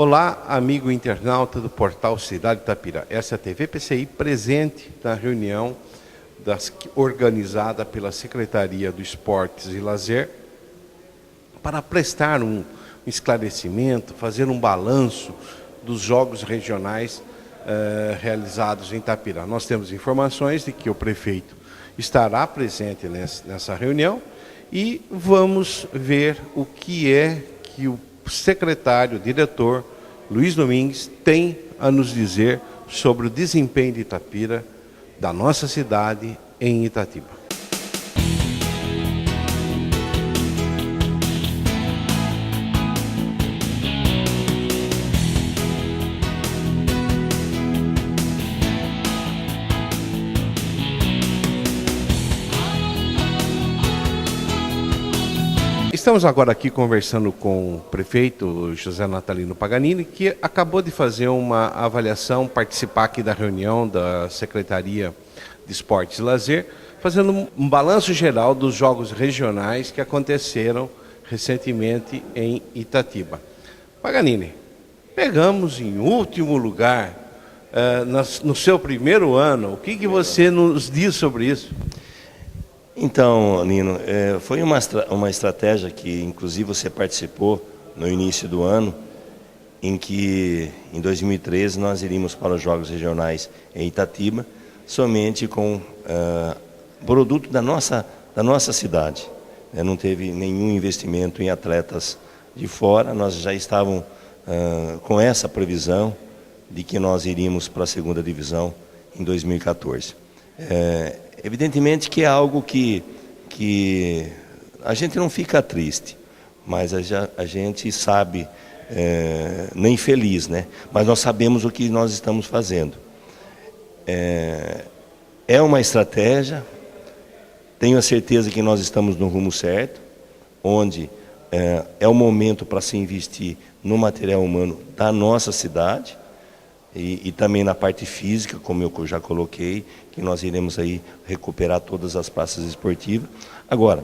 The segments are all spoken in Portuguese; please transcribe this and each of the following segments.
Olá, amigo internauta do portal Cidade Itapira. Essa é a TV PCI presente na reunião organizada pela Secretaria do Esportes e Lazer para prestar um esclarecimento, fazer um balanço dos jogos regionais realizados em Itapira. Nós temos informações de que o prefeito estará presente nessa reunião e vamos ver o que é que o secretário, diretor Luiz Domingues tem a nos dizer sobre o desempenho de Itapira, da nossa cidade em Itatiba. Estamos agora aqui conversando com o prefeito José Natalino Paganini, que acabou de fazer uma avaliação, participar aqui da reunião da Secretaria de Esportes e Lazer, fazendo um balanço geral dos jogos regionais que aconteceram recentemente em Itatiba. Paganini, pegamos em último lugar no seu primeiro ano. O que você nos diz sobre isso? Então, Nino, foi uma estratégia que, inclusive, você participou no início do ano, em que, em 2013, nós iríamos para os Jogos Regionais em Itatiba, somente com produto da nossa cidade. Não teve nenhum investimento em atletas de fora, nós já estávamos com essa previsão de que nós iríamos para a segunda divisão em 2014. Evidentemente que é algo que a gente não fica triste, mas a gente sabe, nem feliz, né? Mas nós sabemos o que nós estamos fazendo. É uma estratégia, tenho a certeza que nós estamos no rumo certo, onde é o momento para se investir no material humano da nossa cidade, e também na parte física, como eu já coloquei, que nós iremos aí recuperar todas as praças esportivas. Agora,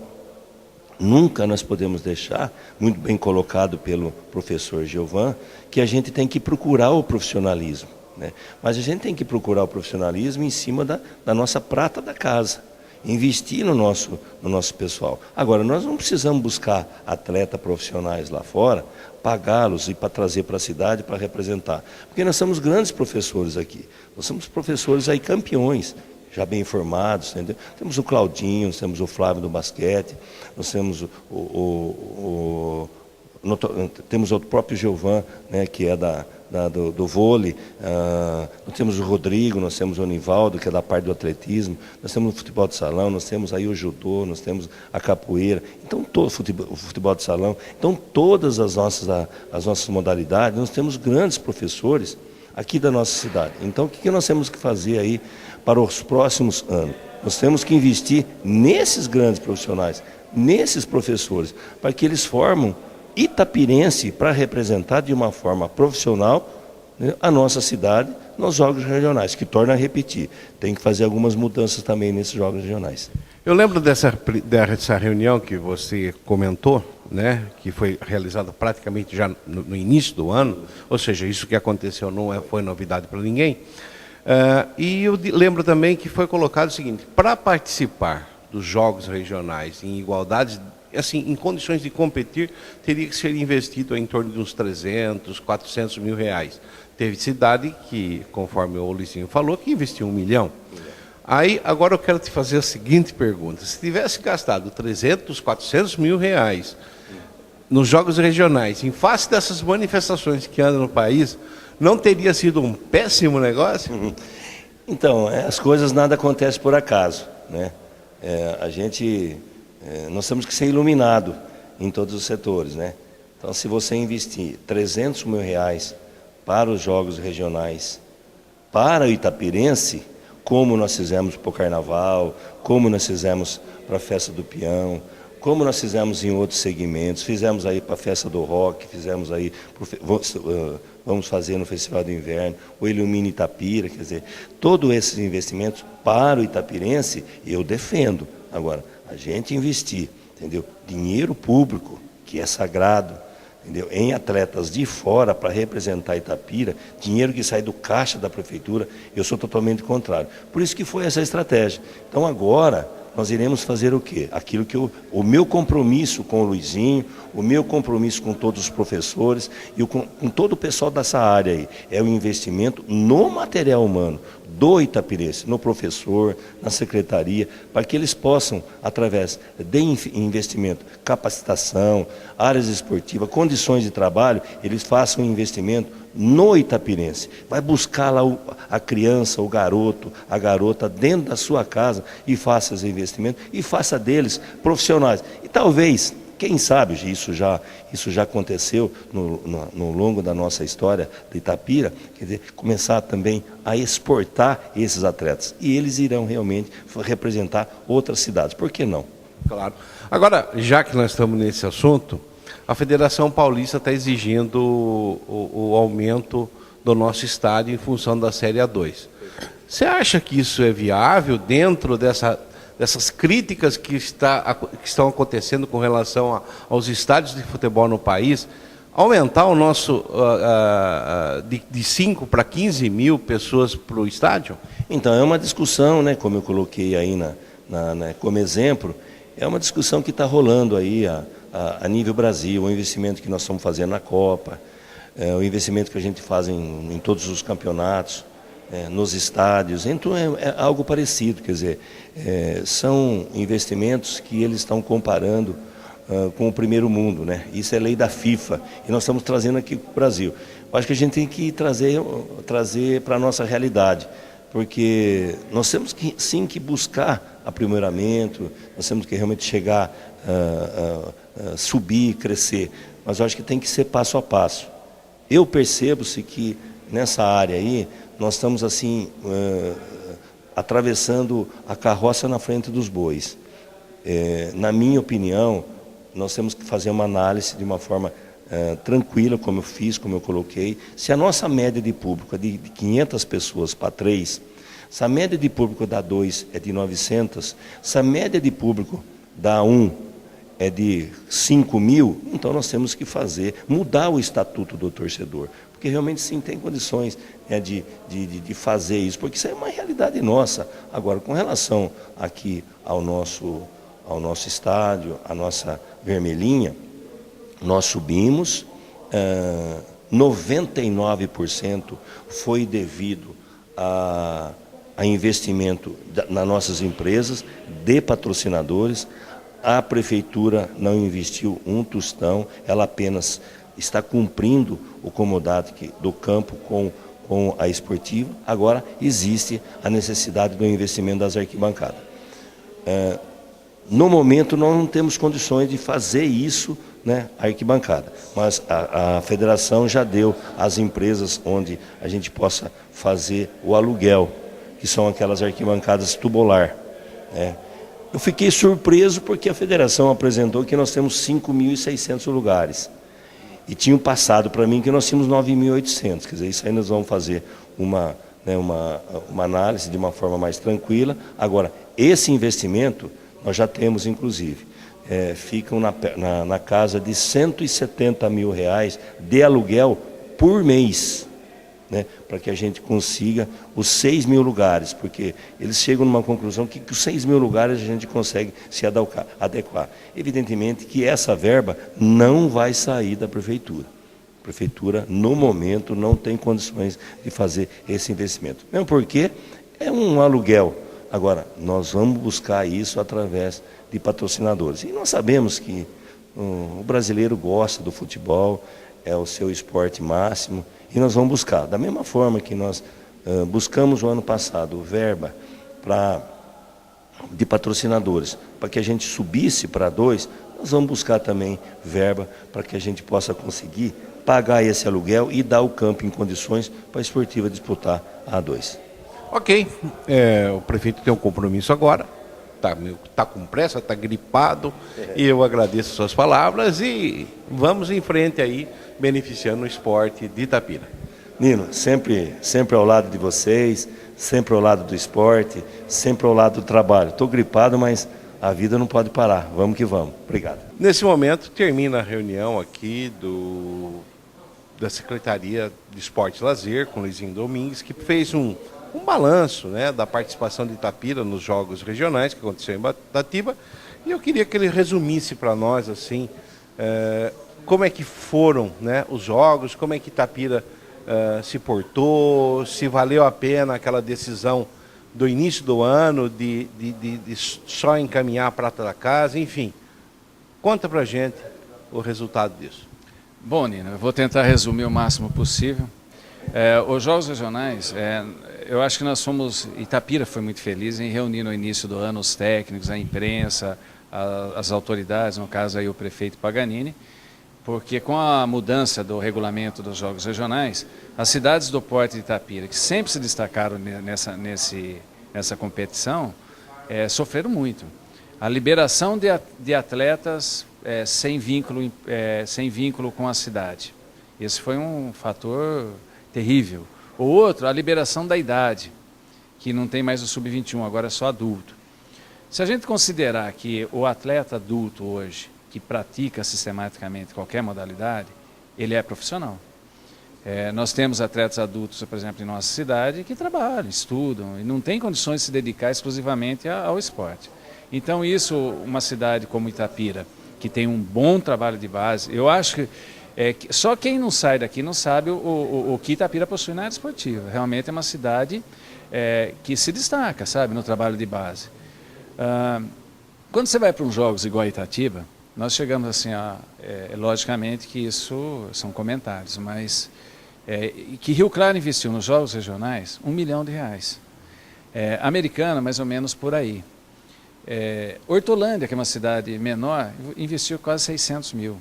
nunca nós podemos deixar, muito bem colocado pelo professor Giovan, que a gente tem que procurar o profissionalismo, né? Mas a gente tem que procurar o profissionalismo em cima da nossa prata da casa, investir no nosso pessoal. Agora, nós não precisamos buscar atletas profissionais lá fora, pagá-los e para trazer para a cidade para representar. Porque nós somos grandes professores aqui. Nós somos professores aí campeões, já bem formados, entendeu? Temos o Claudinho, nós temos o Flávio do basquete, nós temos temos o próprio Giovan, né, que é do vôlei, nós temos o Rodrigo, nós temos o Nivaldo, que é da parte do atletismo, nós temos o futebol de salão, nós temos aí o judô, nós temos a capoeira, então o futebol de salão, então todas as nossas modalidades, nós temos grandes professores aqui da nossa cidade. Então o que nós temos que fazer aí para os próximos anos? Nós temos que investir nesses grandes profissionais, nesses professores, para que eles formam itapirense para representar de uma forma profissional, né, a nossa cidade nos jogos regionais, que torna a repetir. Tem que fazer algumas mudanças também nesses jogos regionais. Eu lembro dessa reunião que você comentou, né, que foi realizada praticamente já no início do ano, ou seja, isso que aconteceu não foi novidade para ninguém. E eu lembro também que foi colocado o seguinte: para participar dos jogos regionais em igualdade, assim, em condições de competir, teria que ser investido em torno de uns 300, 400 mil reais. Teve cidade que, conforme o Luizinho falou, que investiu 1 milhão. Aí, agora eu quero te fazer a seguinte pergunta: se tivesse gastado 300, 400 mil reais nos jogos regionais, em face dessas manifestações que andam no país, não teria sido um péssimo negócio? Então, as coisas nada acontecem por acaso, né? Nós temos que ser iluminados em todos os setores, né? Então, se você investir 300 mil reais para os jogos regionais, para o itapirense, como nós fizemos para o carnaval, como nós fizemos para a festa do peão, como nós fizemos em outros segmentos, fizemos aí para a festa do rock, fizemos aí, vamos fazer no Festival do Inverno, o Ilumina Itapira, quer dizer, todos esses investimentos para o itapirense, eu defendo. Agora, a gente investir, entendeu? Dinheiro público, que é sagrado, entendeu? Em atletas de fora para representar Itapira, dinheiro que sai do caixa da prefeitura, eu sou totalmente contrário. Por isso que foi essa estratégia. Então agora nós iremos fazer o quê? Aquilo que o meu compromisso com o Luizinho, o meu compromisso com todos os professores e com todo o pessoal dessa área aí, é o investimento no material humano do Itapirense, no professor, na secretaria, para que eles possam, através de investimento, capacitação, áreas esportivas, condições de trabalho, eles façam um investimento no Itapirense. Vai buscar lá a criança, o garoto, a garota dentro da sua casa e faça esse investimento e faça deles profissionais. E talvez, quem sabe, isso já aconteceu no longo da nossa história de Itapira, quer dizer, começar também a exportar esses atletas. E eles irão realmente representar outras cidades. Por que não? Claro. Agora, já que nós estamos nesse assunto, a Federação Paulista está exigindo o aumento do nosso estádio em função da Série A2. Você acha que isso é viável dentro dessas críticas que estão acontecendo com relação aos estádios de futebol no país? Aumentar o nosso de 5 para 15 mil pessoas para o estádio? Então, é uma discussão, né, como eu coloquei aí como exemplo, é uma discussão que está rolando aí a nível Brasil, o investimento que nós estamos fazendo na Copa, o investimento que a gente faz em todos os campeonatos, nos estádios, então é algo parecido, quer dizer, são investimentos que eles estão comparando com o primeiro mundo, né? Isso é lei da FIFA e nós estamos trazendo aqui para o Brasil. Eu acho que a gente tem que trazer para a nossa realidade, porque nós temos que sim que buscar aprimoramento, nós temos que realmente chegar subir, crescer, mas eu acho que tem que ser passo a passo. Eu percebo-se que nessa área aí, nós estamos assim, atravessando a carroça na frente dos bois. Na minha opinião, nós temos que fazer uma análise de uma forma tranquila, como eu fiz, como eu coloquei. Se a nossa média de público é de 500 pessoas para 3, se a média de público da 2 é de 900, se a média de público da 1 é de 5 mil, então nós temos que mudar o estatuto do torcedor, porque realmente sim tem condições de fazer isso, porque isso é uma realidade nossa. Agora, com relação aqui ao nosso estádio, a nossa vermelhinha, nós subimos, 99% foi devido a investimento nas nossas empresas, de patrocinadores. A prefeitura não investiu um tostão, ela apenas está cumprindo o comodato do campo com a esportiva. Agora existe a necessidade do investimento das arquibancadas. No momento nós não temos condições de fazer isso, né, a arquibancada, mas a federação já deu às empresas onde a gente possa fazer o aluguel, que são aquelas arquibancadas tubular, né? Eu fiquei surpreso porque a federação apresentou que nós temos 5.600 lugares. E tinham passado para mim que nós tínhamos 9.800. Quer dizer, isso aí nós vamos fazer uma análise de uma forma mais tranquila. Agora, esse investimento nós já temos, inclusive. Ficam na casa de R$170 mil de aluguel por mês, né, para que a gente consiga os 6 mil lugares, porque eles chegam numa conclusão que os 6 mil lugares a gente consegue se adequar. Evidentemente que essa verba não vai sair da prefeitura. A prefeitura, no momento, não tem condições de fazer esse investimento. Mesmo porque é um aluguel. Agora, nós vamos buscar isso através de patrocinadores. E nós sabemos que o brasileiro gosta do futebol, é o seu esporte máximo, e nós vamos buscar. Da mesma forma que nós buscamos o ano passado verba de patrocinadores, para que a gente subisse para 2, nós vamos buscar também verba para que a gente possa conseguir pagar esse aluguel e dar o campo em condições para a esportiva disputar a A2. Ok, o prefeito tem um compromisso agora, está com pressa, está gripado, e eu agradeço suas palavras e vamos em frente aí, beneficiando o esporte de Itapira. Nino, sempre ao lado de vocês, sempre ao lado do esporte, sempre ao lado do trabalho. Estou gripado, mas a vida não pode parar. Vamos que vamos. Obrigado. Nesse momento, termina a reunião aqui da Secretaria de Esporte e Lazer, com Luizinho Domingues, que fez um balanço, né, da participação de Itapira nos jogos regionais que aconteceu em Itatiba. E eu queria que ele resumisse para nós assim, como é que foram, né, os jogos, como é que Itapira se portou, se valeu a pena aquela decisão do início do ano de só encaminhar a prata da casa, enfim. Conta pra gente o resultado disso. Bom, Nino, eu vou tentar resumir o máximo possível. Os jogos regionais, eu acho que Itapira foi muito feliz em reunir no início do ano os técnicos, a imprensa, as autoridades, no caso aí o prefeito Paganini, porque com a mudança do regulamento dos jogos regionais, as cidades do porte de Itapira, que sempre se destacaram nessa competição, sofreram muito. A liberação de atletas sem vínculo com a cidade. Esse foi um fator terrível. O outro, a liberação da idade, que não tem mais o sub-21, agora é só adulto. Se a gente considerar que o atleta adulto hoje, que pratica sistematicamente qualquer modalidade, ele é profissional. Nós temos atletas adultos, por exemplo, em nossa cidade, que trabalham, estudam, e não têm condições de se dedicar exclusivamente ao esporte. Então isso, uma cidade como Itapira, que tem um bom trabalho de base, eu acho que só quem não sai daqui não sabe o que Itapira possui na área esportiva. Realmente é uma cidade que se destaca, sabe, no trabalho de base. Quando você vai para uns jogos igual a Itatiba, nós chegamos assim, logicamente que isso são comentários, mas que Rio Claro investiu nos jogos regionais R$1 milhão. Americana, mais ou menos por aí. Hortolândia, que é uma cidade menor, investiu quase 600 mil.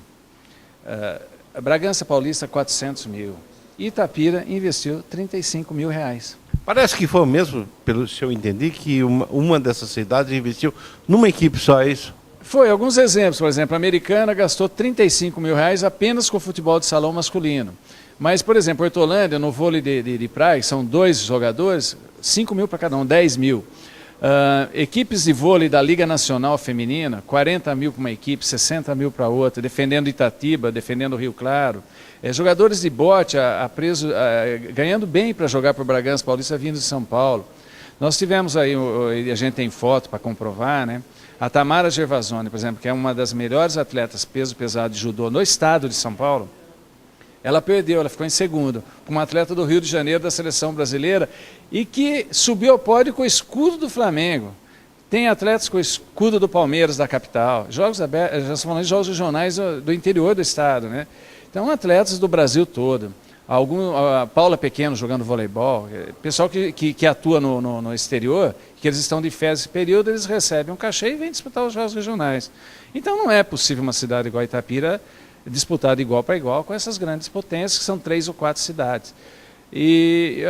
Bragança Paulista, 400 mil. Itapira investiu R$35 mil. Parece que foi o mesmo, pelo que eu entendi, que uma dessas cidades investiu numa equipe só, é isso? Foi, alguns exemplos, por exemplo, a Americana gastou R$35 mil apenas com futebol de salão masculino. Mas, por exemplo, Hortolândia, no vôlei de praia, que são 2 jogadores, 5 mil para cada um, 10 mil. Equipes de vôlei da Liga Nacional Feminina, 40 mil para uma equipe, 60 mil para outra, defendendo Itatiba, defendendo Rio Claro. Jogadores de bote ganhando bem para jogar para o Bragança Paulista vindo de São Paulo. Nós tivemos aí, a gente tem foto para comprovar, né? A Tamara Gervasoni, por exemplo, que é uma das melhores atletas peso pesado de judô no estado de São Paulo, ela perdeu, ela ficou em segundo, uma atleta do Rio de Janeiro da seleção brasileira e que subiu ao pódio com o escudo do Flamengo. Tem atletas com o escudo do Palmeiras da capital, jogos abertos, já estamos falando de jogos regionais do interior do estado, né? Então, atletas do Brasil todo. A Paula Pequeno jogando voleibol, pessoal que atua no exterior, que eles estão de férias nesse período, eles recebem um cachê e vêm disputar os jogos regionais. Então não é possível uma cidade igual a Itapira disputar de igual para igual com essas grandes potências, que são 3 ou 4 cidades. E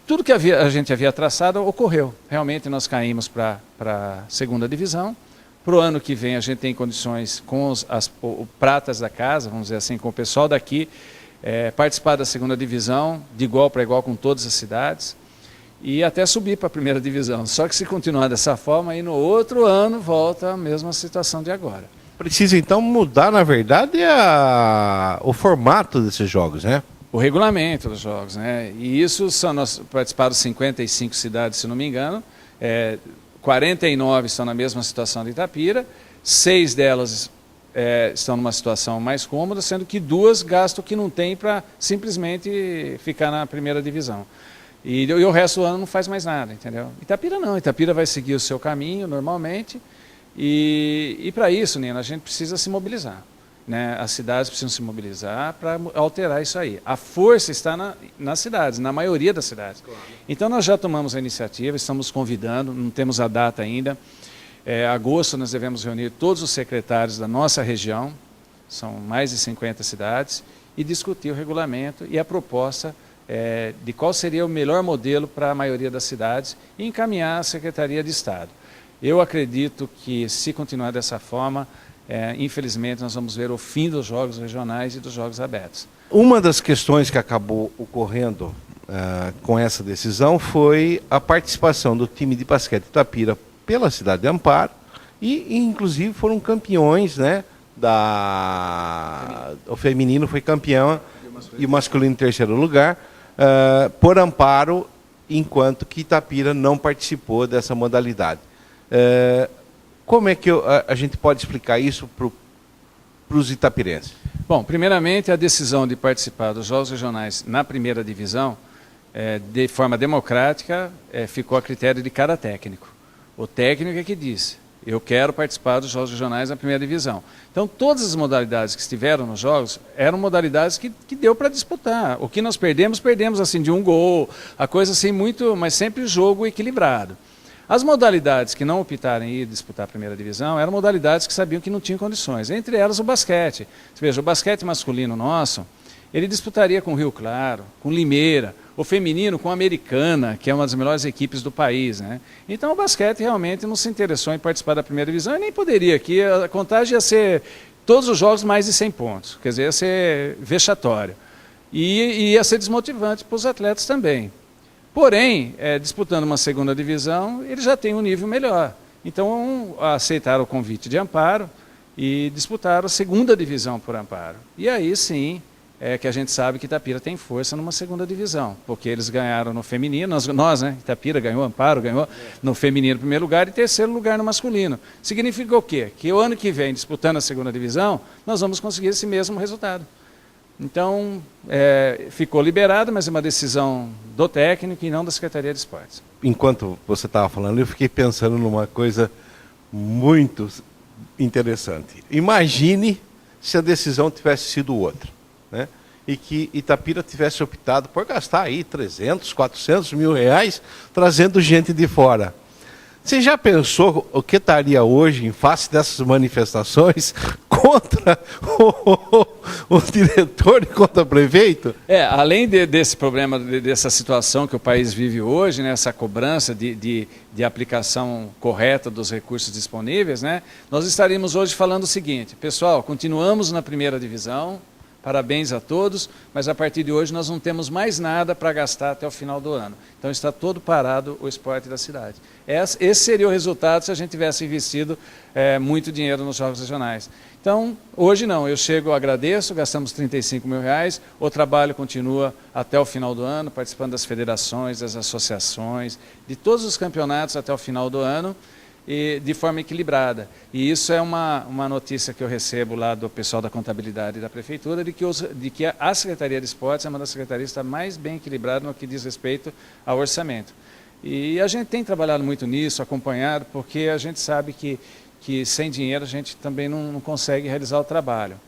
tudo que a gente havia traçado ocorreu. Realmente nós caímos para a segunda divisão. Para o ano que vem a gente tem condições com os pratas da casa, vamos dizer assim, com o pessoal daqui, participar da segunda divisão, de igual para igual com todas as cidades, e até subir para a primeira divisão. Só que se continuar dessa forma, aí no outro ano volta a mesma situação de agora. Precisa então mudar, na verdade, o formato desses jogos, né? O regulamento dos jogos, né? E isso nós participaram de 55 cidades, se não me engano, 49 estão na mesma situação de Itapira, 6 delas estão numa situação mais cômoda, sendo que 2 gastam o que não tem para simplesmente ficar na primeira divisão. E o resto do ano não faz mais nada, entendeu? Itapira não, Itapira vai seguir o seu caminho normalmente, e para isso, Nina, a gente precisa se mobilizar, né? As cidades precisam se mobilizar para alterar isso aí. A força está nas cidades, na maioria das cidades. Claro. Então nós já tomamos a iniciativa, estamos convidando, não temos a data ainda. Agosto nós devemos reunir todos os secretários da nossa região, são mais de 50 cidades, e discutir o regulamento e a proposta de qual seria o melhor modelo para a maioria das cidades e encaminhar à Secretaria de Estado. Eu acredito que, se continuar dessa forma, infelizmente nós vamos ver o fim dos jogos regionais e dos jogos abertos. Uma das questões que acabou ocorrendo com essa decisão foi a participação do time de basquete Itapira pela cidade de Amparo e inclusive foram campeões, né? O feminino foi campeão e o masculino em terceiro lugar, por amparo, enquanto que Itapira não participou dessa modalidade. Como é que a gente pode explicar isso para os itapirenses? Bom, primeiramente, a decisão de participar dos Jogos Regionais na primeira divisão, de forma democrática, ficou a critério de cada técnico. O técnico é que disse: eu quero participar dos Jogos Regionais na primeira divisão. Então, todas as modalidades que estiveram nos Jogos eram modalidades que deu para disputar. O que nós perdemos assim de um gol, a coisa assim muito, mas sempre jogo equilibrado. As modalidades que não optaram em ir disputar a primeira divisão eram modalidades que sabiam que não tinham condições, entre elas o basquete. Você veja, o basquete masculino nosso, ele disputaria com Rio Claro, com Limeira, o feminino com a Americana, que é uma das melhores equipes do país, né? Então o basquete realmente não se interessou em participar da primeira divisão e nem poderia, que a contagem ia ser todos os jogos mais de 100 pontos, quer dizer, ia ser vexatório. E ia ser desmotivante para os atletas também. Porém, disputando uma segunda divisão, ele já tem um nível melhor. Então aceitaram o convite de amparo e disputaram a segunda divisão por amparo. E aí sim, que a gente sabe que Itapira tem força numa segunda divisão, porque eles ganharam no feminino, nós, né? Itapira ganhou, Amparo ganhou no feminino em primeiro lugar e terceiro lugar no masculino. Significa o quê? Que o ano que vem, disputando a segunda divisão, nós vamos conseguir esse mesmo resultado. Então, ficou liberado, mas é uma decisão do técnico e não da Secretaria de Esportes. Enquanto você estava falando, eu fiquei pensando numa coisa muito interessante. Imagine se a decisão tivesse sido outra, né? E que Itapira tivesse optado por gastar aí 300, 400 mil reais trazendo gente de fora. Você já pensou o que estaria hoje em face dessas manifestações contra o diretor e contra o prefeito? Além desse problema, dessa situação que o país vive hoje, né, essa cobrança de aplicação correta dos recursos disponíveis, né, nós estaríamos hoje falando o seguinte: pessoal, continuamos na primeira divisão, parabéns a todos, mas a partir de hoje nós não temos mais nada para gastar até o final do ano. Então está todo parado o esporte da cidade. Esse seria o resultado se a gente tivesse investido muito dinheiro nos Jogos Regionais. Então, hoje não, eu agradeço, gastamos 35 mil reais, o trabalho continua até o final do ano, participando das federações, das associações, de todos os campeonatos até o final do ano, e de forma equilibrada. E isso é uma notícia que eu recebo lá do pessoal da contabilidade da prefeitura, de que a Secretaria de Esportes é uma das secretarias que está mais bem equilibrada no que diz respeito ao orçamento. E a gente tem trabalhado muito nisso, acompanhado, porque a gente sabe que sem dinheiro a gente também não consegue realizar o trabalho.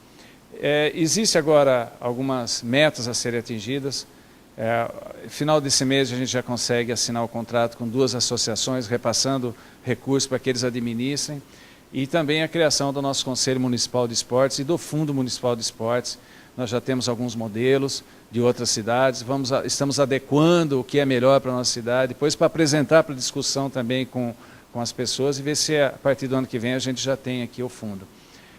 Existe agora algumas metas a serem atingidas. Final desse mês a gente já consegue assinar o contrato com 2 associações, repassando recursos para que eles administrem, e também a criação do nosso Conselho Municipal de Esportes e do Fundo Municipal de Esportes. Nós já temos alguns modelos de outras cidades, estamos adequando o que é melhor para a nossa cidade, depois para apresentar para discussão também com as pessoas e ver se a partir do ano que vem a gente já tem aqui o fundo.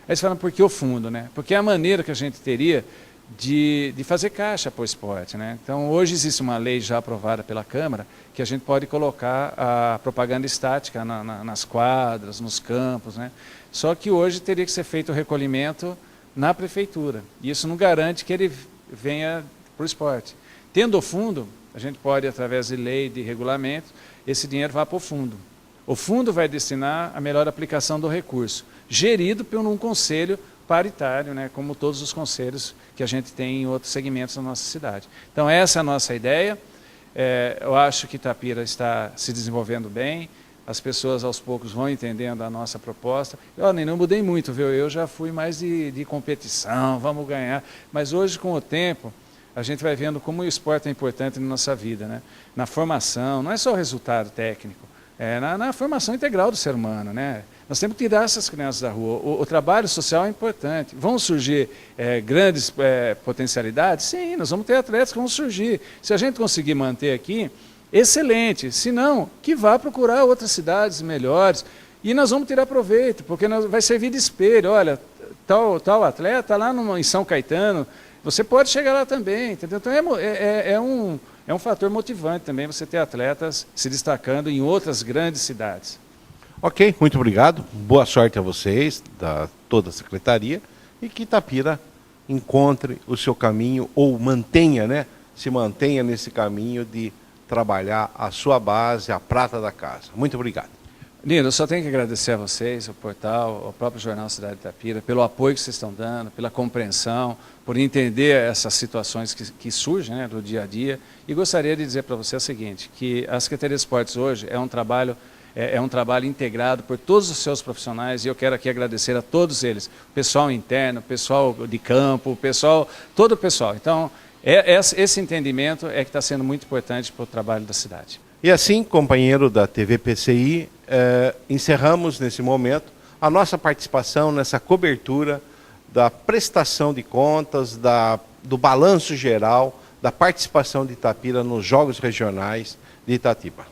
Aí você fala, por que o fundo, né? Porque é a maneira que a gente teria de fazer caixa para o esporte, né? Então, hoje existe uma lei já aprovada pela Câmara que a gente pode colocar a propaganda estática nas quadras, nos campos, né? Só que hoje teria que ser feito o recolhimento na prefeitura. E isso não garante que ele venha para o esporte. Tendo o fundo, a gente pode, através de lei, de regulamento, esse dinheiro vá para o fundo. O fundo vai destinar a melhor aplicação do recurso, gerido por um conselho paritário, né, como todos os conselhos que a gente tem em outros segmentos da nossa cidade. Então essa é a nossa ideia. Eu acho que Itapira está se desenvolvendo bem, as pessoas aos poucos vão entendendo a nossa proposta. Eu nem não mudei muito, viu? Eu já fui mais de competição, vamos ganhar, mas hoje com o tempo a gente vai vendo como o esporte é importante na nossa vida, né? Na formação, não é só o resultado técnico, na formação integral do ser humano, né? Nós temos que tirar essas crianças da rua. O trabalho social é importante. Vão surgir grandes potencialidades? Sim, nós vamos ter atletas que vão surgir. Se a gente conseguir manter aqui, excelente. Se não, que vá procurar outras cidades melhores. E nós vamos tirar proveito, porque vai servir de espelho. Olha, tal atleta lá em São Caetano, você pode chegar lá também. Entendeu? Então é um fator motivante também você ter atletas se destacando em outras grandes cidades. Ok, muito obrigado. Boa sorte a vocês, da toda a secretaria, e que Itapira encontre o seu caminho, ou mantenha, né? Se mantenha nesse caminho de trabalhar a sua base, a prata da casa. Muito obrigado. Nino, eu só tenho que agradecer a vocês, o portal, o próprio Jornal Cidade de Itapira, pelo apoio que vocês estão dando, pela compreensão, por entender essas situações que surgem, né, do dia a dia. E gostaria de dizer para você o seguinte, que a Secretaria de Esportes hoje é um trabalho integrado por todos os seus profissionais, e eu quero aqui agradecer a todos eles, o pessoal interno, o pessoal de campo, todo o pessoal. Então, esse entendimento é que está sendo muito importante para o trabalho da cidade. E assim, companheiro da TV PCI, encerramos nesse momento a nossa participação nessa cobertura da prestação de contas, do balanço geral da participação de Itapira nos Jogos Regionais de Itatiba.